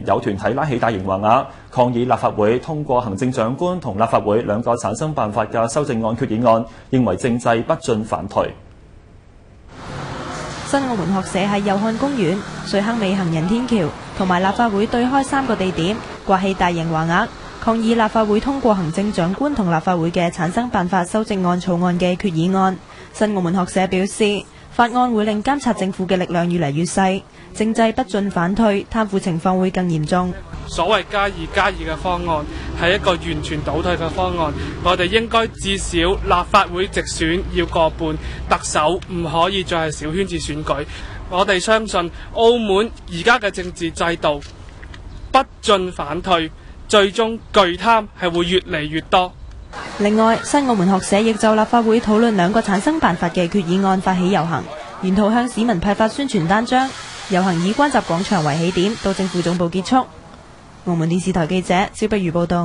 有團體拉起大型橫額，抗議立法會通過行政長官同立法會兩個產生辦法嘅修正案決議案，認為政制不進反退。新澳門學社喺祐漢公園、水坑尾行人天橋同埋立法會對開3個地點掛起大型橫額，抗議立法會通過行政長官同立法會嘅產生辦法修正案草案嘅決議案。新澳門學社表示，法案會令監察政府嘅力量越嚟越細，政制不進反退，貪腐情況會更嚴重。所謂加2嘅方案係一個完全倒退嘅方案，我哋應該至少立法會直選要過半，特首唔可以再係小圈子選舉。我哋相信澳門而家嘅政治制度不進反退，最終巨貪係會越嚟越多。另外，新澳門學社亦就立法會討論2個產生辦法嘅決議案發起遊行，沿途向市民派發宣傳單張。遊行以關閘廣場為起點，到政府總部結束。澳門電視台記者蕭碧如報道。